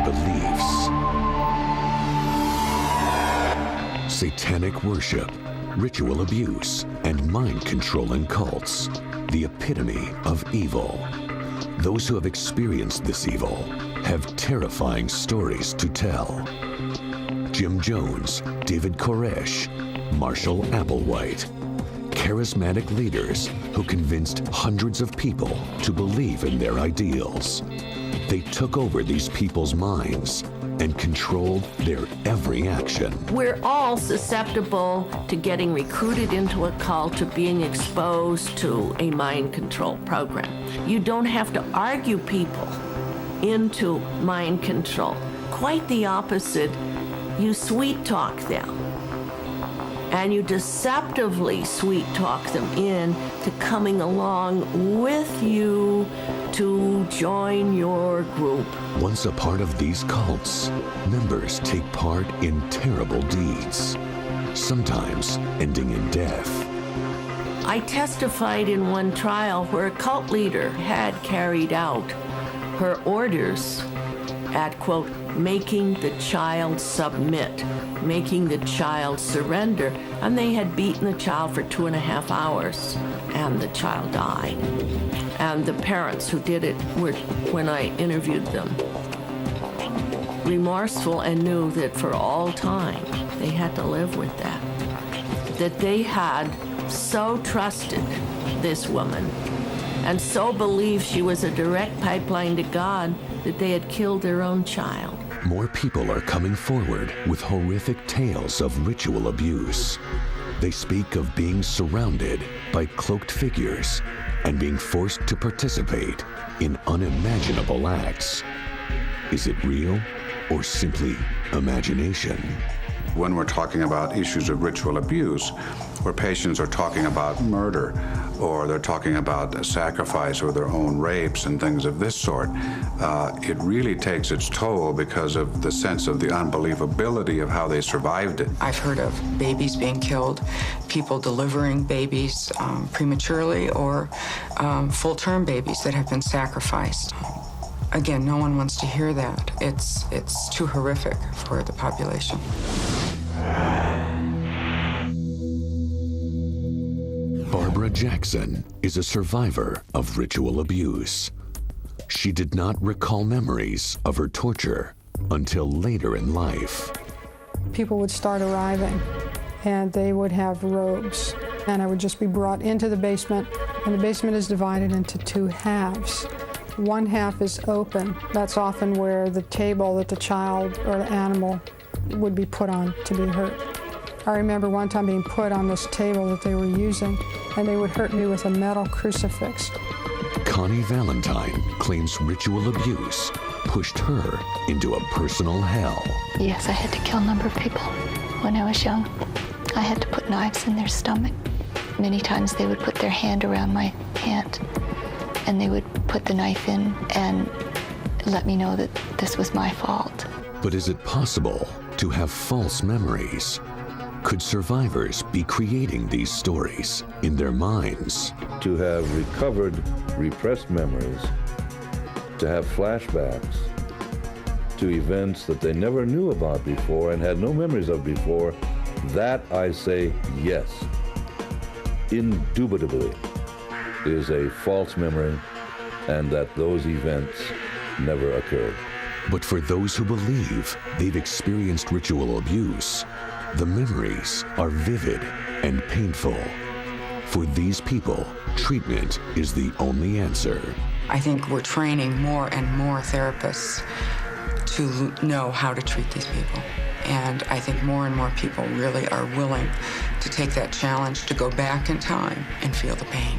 beliefs. Satanic worship, ritual abuse, and mind-controlling cults. The epitome of evil. Those who have experienced this evil have terrifying stories to tell. Jim Jones, David Koresh, Marshall Applewhite. Charismatic leaders who convinced hundreds of people to believe in their ideals. They took over these people's minds and controlled their every action. We're all susceptible to getting recruited into a cult, to being exposed to a mind control program. You don't have to argue people into mind control. Quite the opposite. You sweet talk them. And you deceptively sweet talk them in to coming along with you to join your group. Once a part of these cults, members take part in terrible deeds, sometimes ending in death. I testified in one trial where a cult leader had carried out her orders at, quote, making the child submit, making the child surrender. And they had beaten the child for 2.5 hours, and the child died. And the parents who did it were, when I interviewed them, remorseful and knew that for all time they had to live with that. That they had so trusted this woman and so believed she was a direct pipeline to God that they had killed their own child. More people are coming forward with horrific tales of ritual abuse. They speak of being surrounded by cloaked figures and being forced to participate in unimaginable acts. Is it real or simply imagination? When we're talking about issues of ritual abuse, where patients are talking about murder, or they're talking about sacrifice or their own rapes and things of this sort, it really takes its toll because of the sense of the unbelievability of how they survived it. I've heard of babies being killed, people delivering babies prematurely, or full-term babies that have been sacrificed. Again, no one wants to hear that. It's too horrific for the population. Barbara Jackson is a survivor of ritual abuse. She did not recall memories of her torture until later in life. People would start arriving, and they would have robes, and I would just be brought into the basement, and the basement is divided into 2 halves. One half is open. That's often where the table that the child or the animal would be put on to be hurt. I remember one time being put on this table that they were using, and they would hurt me with a metal crucifix. Connie Valentine claims ritual abuse pushed her into a personal hell. Yes, I had to kill a number of people when I was young. I had to put knives in their stomach. Many times they would put their hand around my hand, and they would put the knife in and let me know that this was my fault. But is it possible to have false memories? Could survivors be creating these stories in their minds? To have recovered repressed memories, to have flashbacks to events that they never knew about before and had no memories of before, that I say yes, indubitably is a false memory, and that those events never occurred. But for those who believe they've experienced ritual abuse, the memories are vivid and painful. For these people, treatment is the only answer. I think we're training more and more therapists to know how to treat these people. And I think more and more people really are willing to take that challenge to go back in time and feel the pain.